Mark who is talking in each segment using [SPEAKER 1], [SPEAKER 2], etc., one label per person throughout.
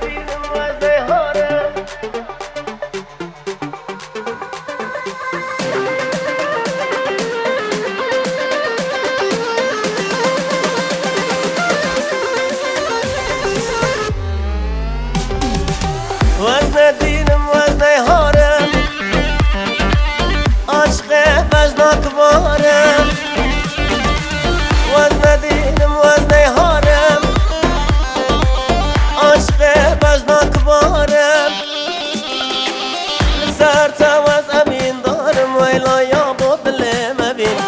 [SPEAKER 1] دینم وزنه هارم وزنه دینم وزنه هارم عشق وزناک بارم وزنه دینم وزنه هارم عشق وزناک بارم سر توز امین دارم ویلا یا بودلم ابین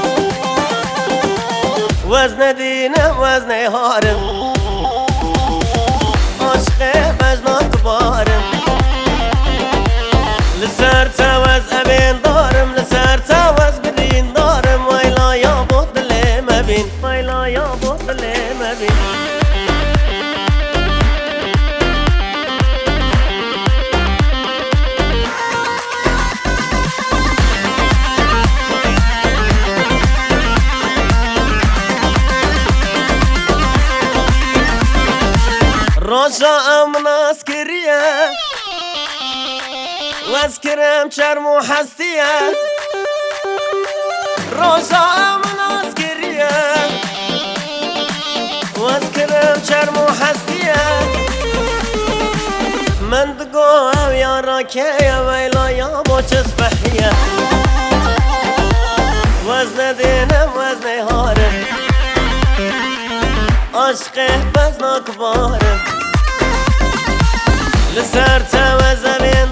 [SPEAKER 1] وزنه دینم وزنه هارم عشق وزناک بارم لسر توز امین دارم لسر توز بدین دارم ویلا یا بودلم ابین ویلا یا بودلم ابین روشا امناس كريه واذكرم شرم وحستيه روشا امناس كريه واذكرم شرم وحستيه من دقوه يا راكيه ويلا يا بوش اسبحيه وزن دينم وزن هارم عشقه وزناک بارم لسر توز امین